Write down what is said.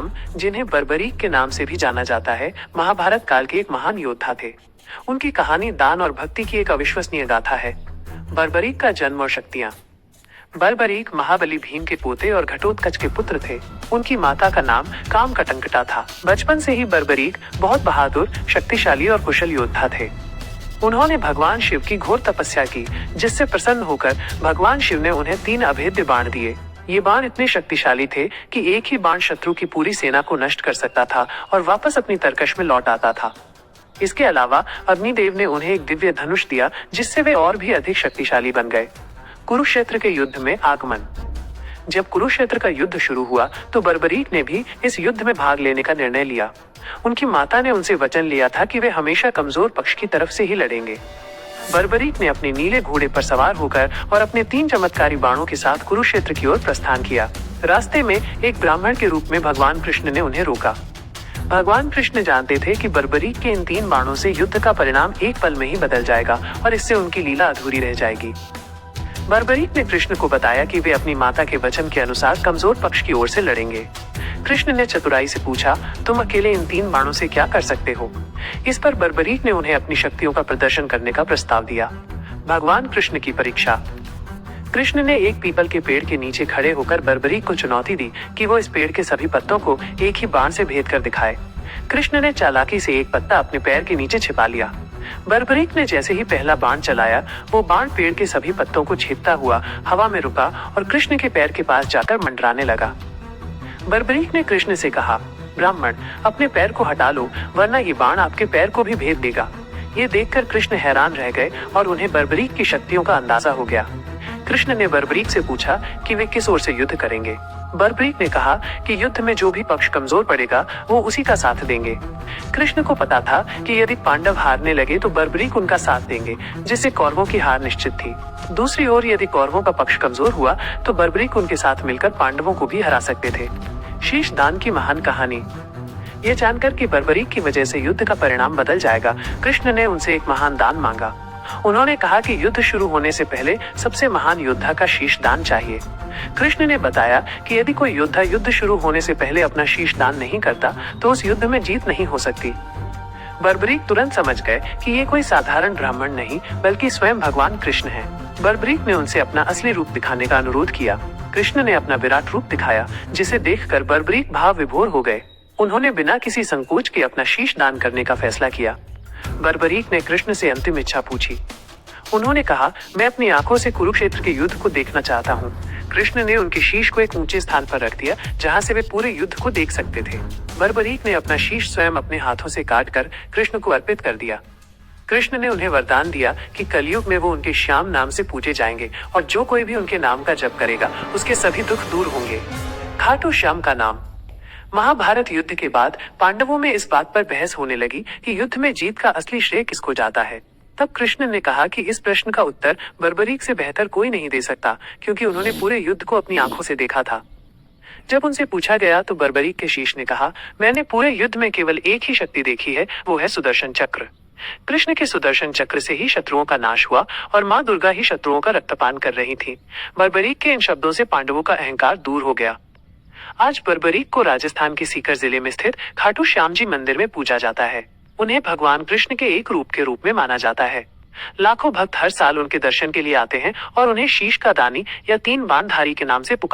राम, जिन्हें बर्बरीक के नाम से भी जाना जाता है, महाभारत काल के एक महान योद्धा थे। उनकी कहानी दान और भक्ति की एक अविश्वसनीय गाथा है। बर्बरीक का जन्म और शक्तियाँ। बर्बरीक महाबली भीम के पोते और घटोत्कच के पुत्र थे। उनकी माता का नाम कामकटंकटा था। बचपन से ही बर्बरीक बहुत बहादुर, शक्तिशाली और कुशल योद्धा थे। उन्होंने भगवान शिव की घोर तपस्या की, जिससे प्रसन्न होकर भगवान शिव ने उन्हें 3 अभेद्य बाण दिए। ये बाण इतने शक्तिशाली थे कि एक ही बाण शत्रु की पूरी सेना को नष्ट कर सकता था और वापस अपनी तरकश में लौट आता था। इसके अलावा अग्निदेव ने उन्हें एक दिव्य धनुष दिया, जिससे वे और भी अधिक शक्तिशाली बन गए। कुरुक्षेत्र के युद्ध में आगमन। जब कुरुक्षेत्र का युद्ध शुरू हुआ तो बर्बरीक ने भी इस युद्ध में भाग लेने का निर्णय लिया। उनकी माता ने उनसे वचन लिया था कि वे हमेशा कमजोर पक्ष की तरफ से ही लड़ेंगे। बर्बरीक ने अपने नीले घोड़े पर सवार होकर और अपने 3 चमत्कारी बाणों के साथ कुरुक्षेत्र की ओर प्रस्थान किया। रास्ते में एक ब्राह्मण के रूप में भगवान कृष्ण ने उन्हें रोका। भगवान कृष्ण जानते थे कि बर्बरीक के इन 3 बाणों से युद्ध का परिणाम एक पल में ही बदल जाएगा और इससे उनकी लीला अधूरी रह जाएगी। बर्बरीक ने कृष्ण को बताया कि वे अपनी माता के वचन के अनुसार कमजोर पक्ष की ओर से लड़ेंगे। कृष्ण ने चतुराई से पूछा, तुम अकेले इन 3 बाणों से क्या कर सकते हो? इस पर बर्बरीक ने उन्हें अपनी शक्तियों का प्रदर्शन करने का प्रस्ताव दिया। भगवान कृष्ण की परीक्षा। कृष्ण ने एक पीपल के पेड़ के नीचे खड़े होकर बर्बरीक को चुनौती दी कि वो इस पेड़ के सभी पत्तों को एक ही बाण से भेद कर दिखाए। कृष्ण ने चालाकी से एक पत्ता अपने पैर के नीचे छिपा लिया। बर्बरीक ने जैसे ही पहला बाण चलाया, वो बाण पेड़ के सभी पत्तों को छेदता हुआ हवा में रुका और कृष्ण के पैर के पास जाकर मंडराने लगा। बर्बरीक ने कृष्ण से कहा, ब्राह्मण, अपने पैर को हटा लो, वरना ये बाण आपके पैर को भी भेद देगा। ये देखकर कृष्ण हैरान रह गए और उन्हें बर्बरीक की शक्तियों का अंदाजा हो गया। कृष्ण ने बर्बरीक से पूछा कि वे किस ओर से युद्ध करेंगे। बर्बरीक ने कहा कि युद्ध में जो भी पक्ष कमजोर पड़ेगा वो उसी का साथ देंगे। कृष्ण को पता था कि यदि पांडव हारने लगे तो बर्बरीक उनका साथ देंगे, जिससे कौरवों की हार निश्चित थी। दूसरी ओर यदि कौरवों का पक्ष कमजोर हुआ तो बर्बरीक उनके साथ मिलकर पांडवों को भी हरा सकते थे। शीश दान की महान कहानी। ये जानकर कि बर्बरीक की वजह से युद्ध का परिणाम बदल जाएगा, कृष्ण ने उनसे एक महान दान मांगा। उन्होंने कहा कि युद्ध शुरू होने से पहले सबसे महान योद्धा का शीश दान चाहिए। कृष्ण ने बताया कि यदि कोई योद्धा युद्ध शुरू होने से पहले अपना शीश दान नहीं करता तो उस युद्ध में जीत नहीं हो सकती। बर्बरीक तुरंत समझ गए कि ये कोई साधारण ब्राह्मण नहीं बल्कि स्वयं भगवान कृष्ण हैं। बर्बरीक ने उनसे अपना असली रूप दिखाने का अनुरोध किया। कृष्ण ने अपना विराट रूप दिखाया, जिसे देखकर बर्बरीक भाव विभोर हो गए। उन्होंने बिना किसी संकोच के अपना शीश दान करने का फैसला किया। बर्बरीक ने कृष्ण से अंतिम इच्छा पूछी। उन्होंने कहा, मैं अपनी आंखों से कुरुक्षेत्र के युद्ध को देखना चाहता हूँ। कृष्ण ने उनके शीश को एक ऊंचे स्थान पर रख दिया, जहाँ से वे पूरे युद्ध को देख सकते थे। बर्बरीक ने अपना शीश स्वयं अपने हाथों से काटकर कृष्ण को अर्पित कर दिया। कृष्ण ने उन्हें वरदान दिया कि कलयुग में वो उनके श्याम नाम से पूजे जाएंगे और जो कोई भी उनके नाम का जप करेगा उसके सभी दुख दूर होंगे। खाटू श्याम का नाम। महाभारत युद्ध के बाद पांडवों में इस बात पर बहस होने लगी कि युद्ध में जीत का असली श्रेय किसको जाता है। तब कृष्ण ने कहा कि इस प्रश्न का उत्तर बर्बरीक से बेहतर कोई नहीं दे सकता, क्योंकि उन्होंने पूरे युद्ध को अपनी आंखों से देखा था। जब उनसे पूछा गया तो बर्बरीक के शीश ने कहा, मैंने पूरे युद्ध में केवल एक ही शक्ति देखी है, वो है सुदर्शन चक्र। कृष्ण के सुदर्शन चक्र से ही शत्रुओं का नाश हुआ और माँ दुर्गा ही शत्रुओं का रक्तपान कर रही थी। बर्बरीक के इन शब्दों से पांडवों का अहंकार दूर हो गया। आज बर्बरीक को राजस्थान के सीकर जिले में स्थित खाटू श्याम जी मंदिर में पूजा जाता है। उन्हें भगवान कृष्ण के एक रूप के रूप में माना जाता है। लाखों भक्त हर साल उनके दर्शन के लिए आते हैं और उन्हें शीश का दानी या 3 बाणधारी के नाम से पुकारते हैं।